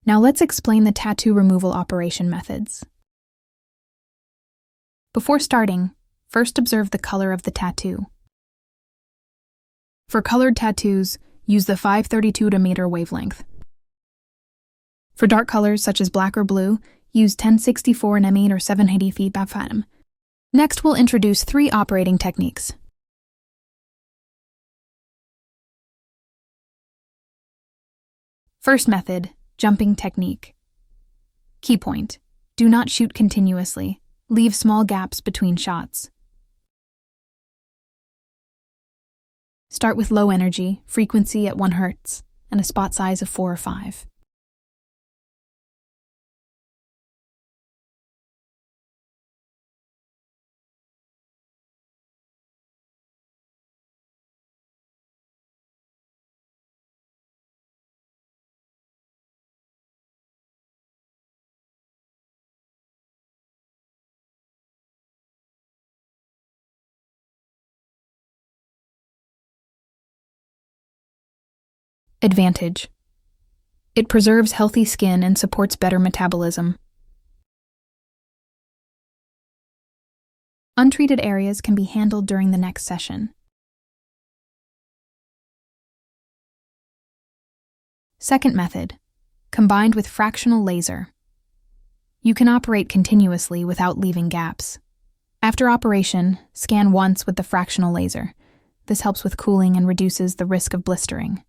Now let's explain the tattoo removal operation methods. Before starting, first observe the color of the tattoo. For colored tattoos, use the 532 nm wavelength. For dark colors such as black or blue, use 1064 nm or 780 feet bapfatum. Next, we'll introduce 3 operating techniques. First method, jumping technique. Key point: do not shoot continuously. Leave small gaps between shots. Start with low energy, frequency at 1 Hz, and a spot size of 4 or 5. Advantage: it preserves healthy skin and supports better metabolism. Untreated areas can be handled during the next session. Second method, combined with fractional laser. You can operate continuously without leaving gaps. After operation, scan once with the fractional laser. This helps with cooling and reduces the risk of blistering.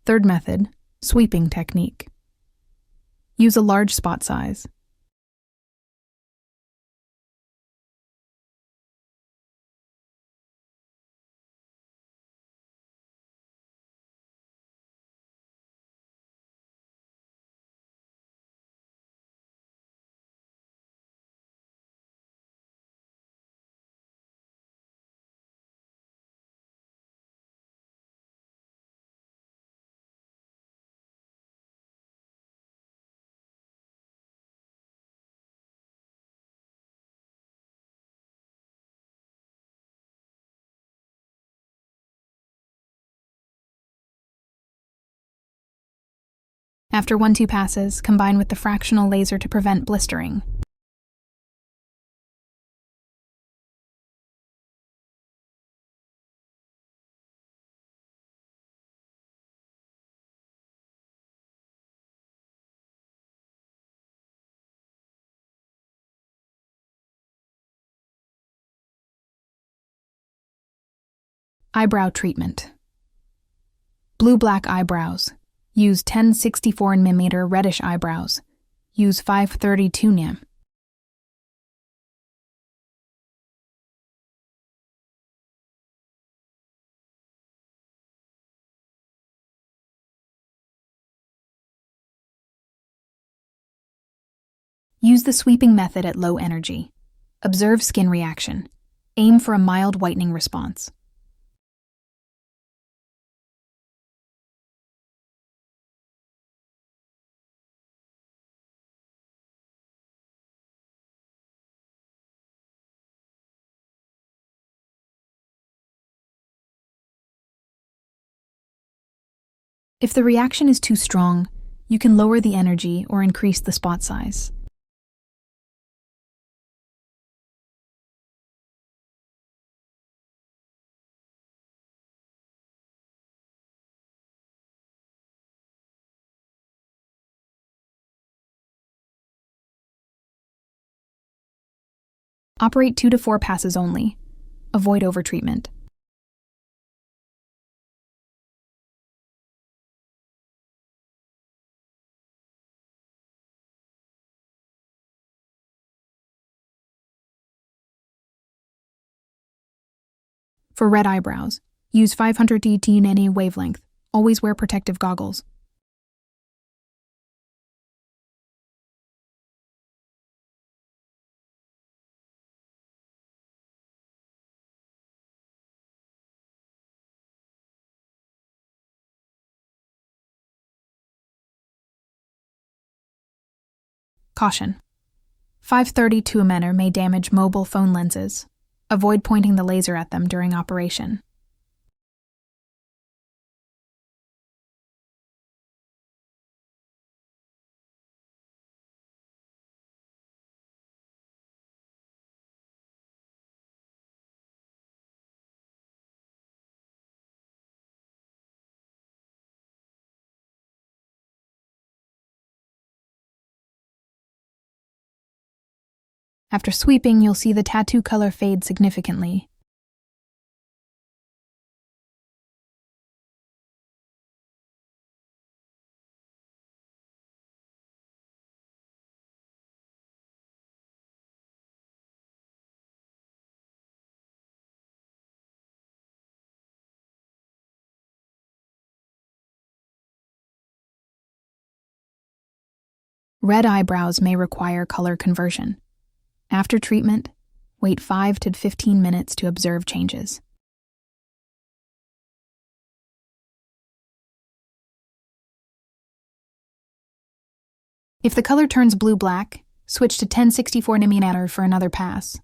Third method, sweeping technique. Use a large spot size. After 1-2 passes, combine with the fractional laser to prevent blistering. Eyebrow treatment. Blue-black eyebrows. Use 1064 nm reddish eyebrows. Use 532 nm. Use the sweeping method at low energy. Observe skin reaction. Aim for a mild whitening response. If the reaction is too strong, you can lower the energy or increase the spot size. Operate 2 to 4 passes only. Avoid overtreatment. For red eyebrows, use 500 DTNA wavelength. Always wear protective goggles. Caution. 532 emitter may damage mobile phone lenses. Avoid pointing the laser at them during operation. After sweeping, you'll see the tattoo color fade significantly. Red eyebrows may require color conversion. After treatment, wait 5 to 15 minutes to observe changes. If the color turns blue-black, switch to 1064 nm for another pass.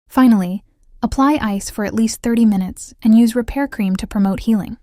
Finally, apply ice for at least 30 minutes and use repair cream to promote healing.